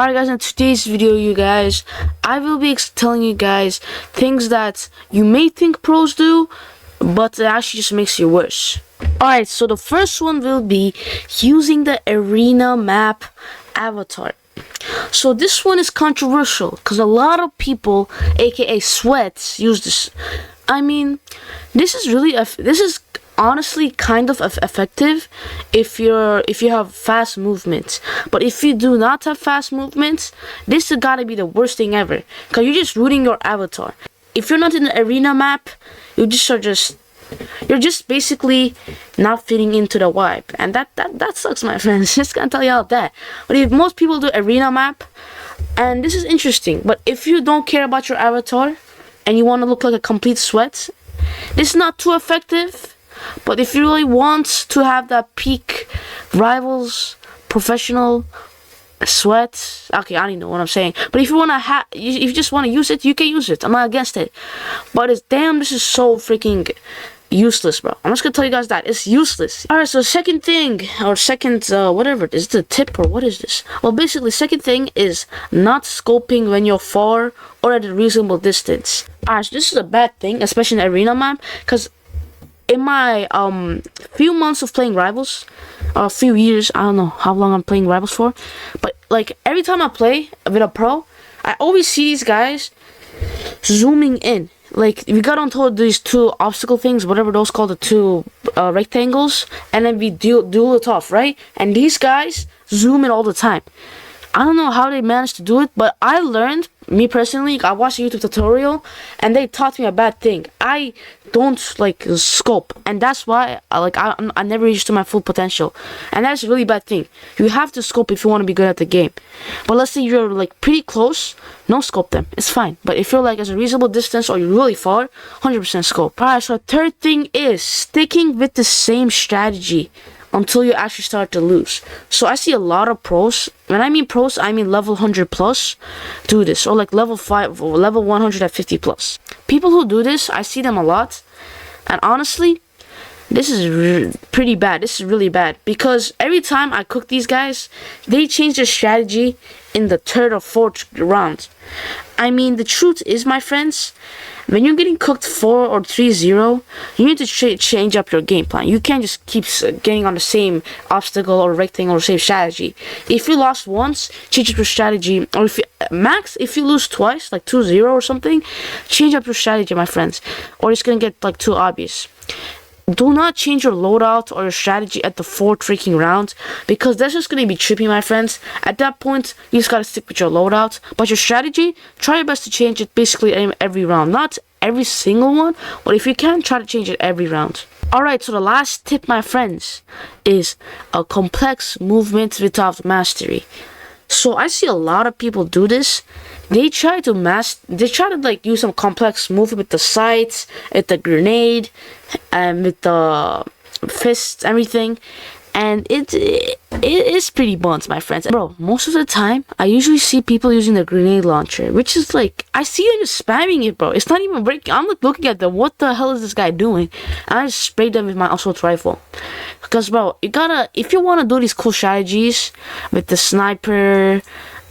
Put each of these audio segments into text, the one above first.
Alright guys, in today's video, you guys, I will be telling you guys things that you may think pros do, but it actually just makes you worse. Alright, so the first one will be using the arena map avatar. So this one is controversial because a lot of people, aka sweats, use this. I mean, this is honestly kind of effective if you have fast movements, but if you do not have fast movements, this has gotta be the worst thing ever because you're just ruining your avatar. If you're not in the arena map, you're just basically not fitting into the vibe, and that sucks, my friends. Just gonna tell y'all that. But if most people do arena map, and this is interesting, but if you don't care about your avatar and you want to look like a complete sweat, this is not too effective. But if you really want to have that peak rivals professional sweat, okay, I don't even know what I'm saying, but if you want to if you just want to use it, you can use it. I'm not against it, but it's damn, this is so freaking useless, bro. I'm just gonna tell you guys that it's useless. Alright, so second thing, or second whatever, is it a tip or what is this? Well, basically second thing is not scoping when you're far or at a reasonable distance. Alright, so this is a bad thing, especially in the arena map, because in my few months of playing rivals, a few years, I don't know how long I'm playing rivals for, but like every time I play with a pro, I always see these guys zooming in. Like we got onto these two obstacle things, whatever those called, the two rectangles, and then we duel it off, right? And these guys zoom in all the time. I don't know how they managed to do it, but I learned, me personally, I watched a YouTube tutorial and they taught me a bad thing. I don't like scope, and that's why I never reached to my full potential, and that's a really bad thing. You have to scope if you want to be good at the game. But let's say you're like pretty close, no scope them, it's fine. But if you're like at a reasonable distance or you're really far, 100% scope. Alright, so third thing is sticking with the same strategy until you actually start to lose. So I see a lot of pros, when I mean pros, I mean level 100 plus, do this, or like level 5 or level 150 plus. People who do this, I see them a lot, and honestly, this is pretty bad. This is really bad, because every time I cook these guys, they change their strategy in the third or fourth round. I mean, the truth is, my friends, when you're getting cooked 4 or 3-0, you need to change up your game plan. You can't just keep getting on the same obstacle or rectangle or same strategy. If you lost once, change up your strategy. Or if you lose twice, like 2-0 or something, change up your strategy, my friends, or it's gonna get like too obvious. Do not change your loadout or your strategy at the 4th freaking round, because that's just gonna be trippy, my friends. At that point, you just gotta stick with your loadout, but your strategy, try your best to change it basically every round. Not every single one, but if you can, try to change it every round. Alright, so the last tip, my friends, is a complex movement without mastery. So I see a lot of people do this. They try to like use some complex move with the sights, with the grenade, and with the fists, everything, and it is pretty buns, my friends. Bro, most of the time I usually see people using the grenade launcher, which is like, I see them just spamming it, bro. It's not even breaking. I'm like looking at them, what the hell is this guy doing? And I just sprayed them with my assault rifle. Because bro, you gotta, if you want to do these cool strategies with the sniper,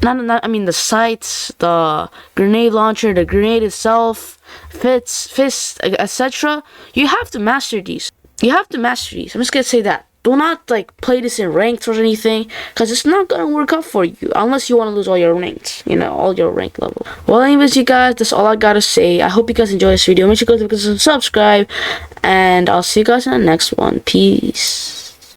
I mean the sights, the grenade launcher, the grenade itself, fists, etc., you have to master these. You have to master these. I'm just gonna say that. Do not like play this in ranked or anything, because it's not gonna work out for you unless you want to lose all your ranked, all your rank level. Well, anyways, you guys, that's all I gotta say. I hope you guys enjoyed this video. Make sure you guys subscribe, and I'll see you guys in the next one. Peace.